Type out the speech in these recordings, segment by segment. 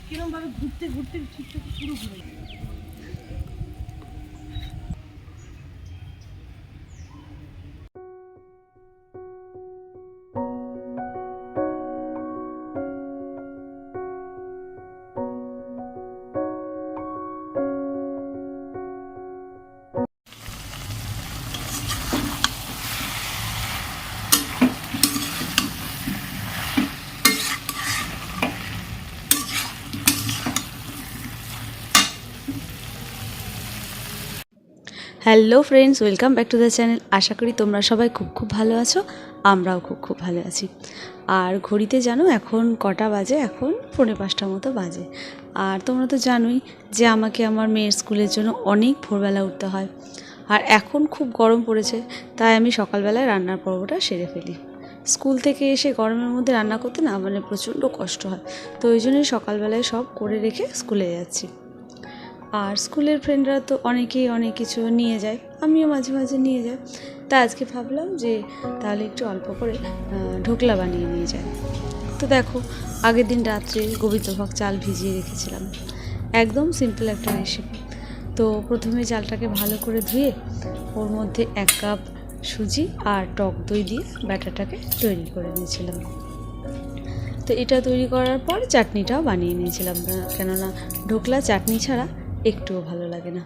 কিরম ভাবে ঘুরতে ঘুরতে ঠিকঠাক পুরো ঘুরে hello friends, welcome back to the channel. আশা করি তোমরা সবাই খুব ভালো আছো। আমরাও খুব ভালো আছি। আর ঘড়িতে জানো এখন কটা বাজে? এখন 4:45 মতো বাজে। আর তোমরা তো জানোই যে আমাকে আমার মেয়ের স্কুলের জন্য অনেক ভোরবেলা উঠতে হয়। আর এখন খুব গরম পড়েছে, তাই আমি সকালবেলায় রান্নার পর্বটা সেরে ফেলি। স্কুল থেকে এসে গরমের মধ্যে রান্না করতে না মানে প্রচণ্ড কষ্ট হয়, তো ওই জন্যই সকালবেলায় সব করে রেখে স্কুলে যাচ্ছি। আর স্কুলের ফ্রেন্ডরা তো অনেকেই অনেক কিছু নিয়ে যায়, আমিও মাঝে মাঝে নিয়ে যাই। তা আজকে ভাবলাম যে তাহলে একটু অল্প করে ঢোকলা বানিয়ে নিয়ে যাই। তো দেখো, আগের দিন রাত্রে গোবিন্দভোগ চাল ভিজিয়ে রেখেছিলাম। একদম সিম্পল একটা রেসিপি। তো প্রথমে চালটাকে ভালো করে ধুয়ে ওর মধ্যে 1 কাপ সুজি আর টক দই দিয়ে ব্যাটারটাকে তৈরি করে নিয়েছিলাম। তো এটা তৈরি করার পর চাটনিটাও বানিয়ে নিয়েছিলাম, কেননা ঢোকলা চাটনি ছাড়া একটুও ভালো লাগে না।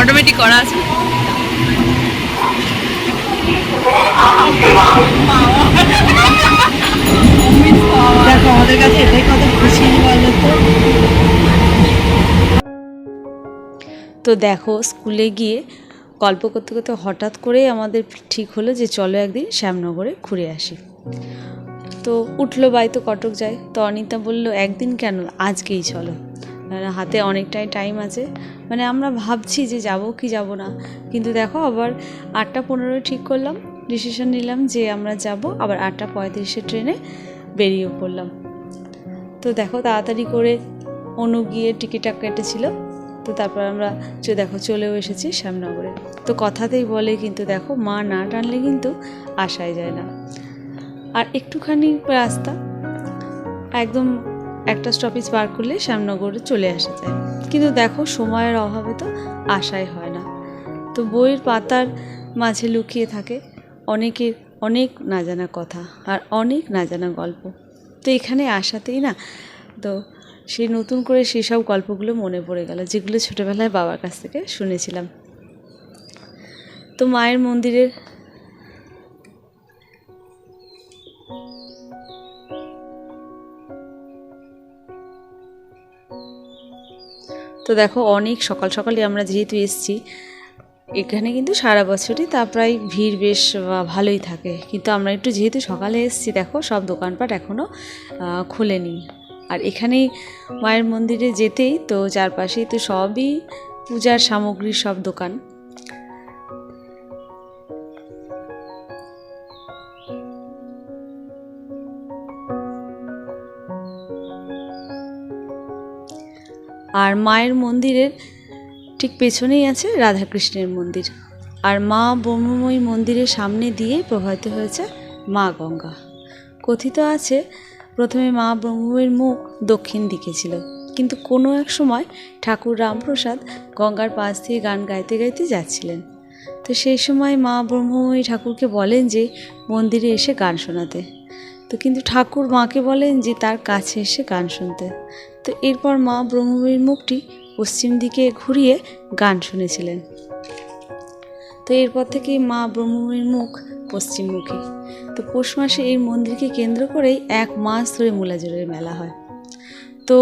অটোমেটিক করা আছে। দেখো আমাদের কাছে এটাই কত খুশি বলো তো দেখো, স্কুলে গিয়ে গল্প করতে করতে হঠাৎ করে আমাদের ঠিক হলো যে চলো একদিন শ্যামনগরে ঘুরে আসি। তো উঠলো বাই তো কটক যায়। তো অনিতা বলল একদিন কেন, আজকেই চলো, হাতে অনেকটাই টাইম আছে। মানে আমরা ভাবছি যে যাব কি যাব না, কিন্তু দেখো আবার 8:15 ঠিক করলাম, ডিসিশন নিলাম যে আমরা যাব। আবার 8:35 ট্রেনে বেরিয়ে পড়লাম। তো দেখো তাড়াতাড়ি করে অনু গিয়ে টিকিটটা কেটেছিল। তো তারপর আমরা দেখো চলেও এসেছি শ্যামনগরে। তো কথাতেই বলে কিন্তু দেখো, মা না টানলে কিন্তু আসাই যায় না। আর একটুখানি রাস্তা, একদম একটা স্টপেজ পার করলে শ্যামনগরে চলে আসা যায়, কিন্তু দেখো সময়ের অভাবে তো আসাই হয় না। তো বইয়ের পাতার মাঝে লুকিয়ে থাকে অনেকের অনেক না জানা কথা আর অনেক না জানা গল্প। তো এখানে আসাতেই না তো সেই নতুন করে সেসব গল্পগুলো মনে পড়ে গেল, যেগুলো ছোটোবেলায় বাবার কাছ থেকে শুনেছিলাম। তো মায়ের মন্দিরের তো দেখো অনেক সকাল সকালই আমরা যেহেতু এসেছি, এখানে কিন্তু সারা বছরই তা প্রায় ভিড় বেশ ভালোই থাকে, কিন্তু আমরা একটু যেহেতু সকালে এসেছি, দেখো সব দোকানপাট এখনও খোলেনি। আর এখানেই মায়ের মন্দিরে যেতেই তো চারপাশেই তো সবই পূজার সামগ্রীর সব দোকান। আর মায়ের মন্দিরের ঠিক পেছনেই আছে রাধাকৃষ্ণের মন্দির। আর মা ব্রহ্মময়ী মন্দিরের সামনে দিয়েই প্রবাহিত হয়েছে মা গঙ্গা। কথিত আছে প্রথমে মা ব্রহ্মময়ীর মুখ দক্ষিণ দিকে ছিল, কিন্তু কোনো এক সময় ঠাকুর রামপ্রসাদ গঙ্গার পাশ দিয়ে গান গাইতে গাইতে যাচ্ছিলেন। তো সেই সময় মা ব্রহ্মময়ী ঠাকুরকে বলেন যে মন্দিরে এসে গান শোনাতে। তো কিন্তু ঠাকুর মাকে বলেন যে তার কাছে এসে গান শুনতে। তো এরপর মা ব্রহ্মময়ীর মুখটি পশ্চিম দিকে ঘুরিয়ে গান শুনেছিলেন। তো এরপর থেকেই মা ব্রহ্মময়ীর মুখ পশ্চিমমুখী। তো পৌষ মাসে এই মন্দিরকে কেন্দ্র করেই 1 মাস ধরে মূলাজোড়ের মেলা হয়। তো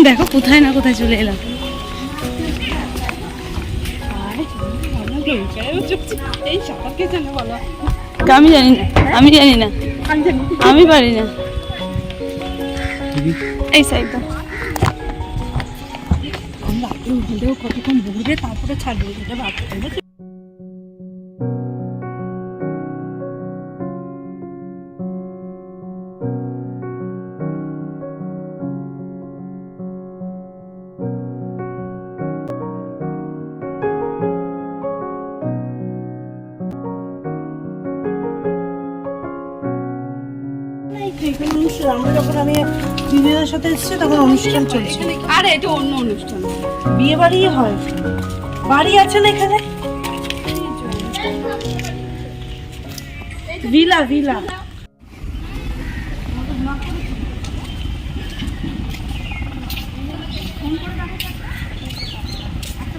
দেখো কোথায় না কোথায় চলে এলাম। আমি জানি না, আমি পারি না। এই সাইডটা আমরা কতক্ষণ ঘুরবে তারপরে ছাড়বো, সেটা ভাবতে। আমরা যখন আমি দিদিদের সাথে এসেছি তখন অনুষ্ঠান চলছে। আরে এটা অন্য অনুষ্ঠান, বিয়ে বাড়ি হয়। বাড়ি আছে না এখানে? ভিলা ভিলা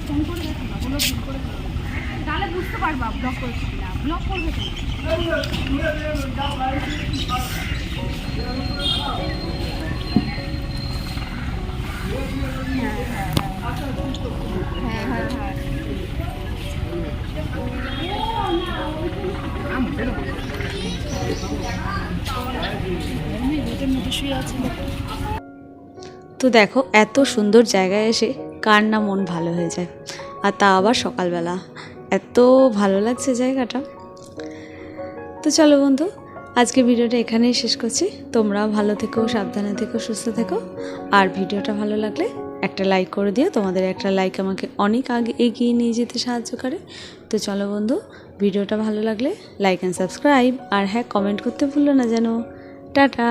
ফোন করে পারবা ব্লগ করছি না, ব্লগ করবে কেন? হ্যাঁ হ্যাঁ হ্যাঁ তো দেখো এত সুন্দর জায়গায় এসে কার না মন ভালো হয়ে যায়, আর তা আবার সকালবেলা। এত ভালো লাগছে জায়গাটা। তো চলো বন্ধু, আজকে ভিডিওটা এখানেই শেষ করছি। তোমরা ভালো থেকো, সাবধানে থেকো, সুস্থ থেকো। আর ভিডিওটা ভালো লাগলে একটা লাইক করে দিও। তোমাদের একটা লাইক আমাকে অনেক আগে এগিয়ে নিয়ে যেতে সাহায্য করে। তো চলো বন্ধু, ভিডিওটা ভালো লাগলে লাইক অ্যান্ড সাবস্ক্রাইব, আর হ্যাঁ কমেন্ট করতে ভুলো না যেন। টাটা।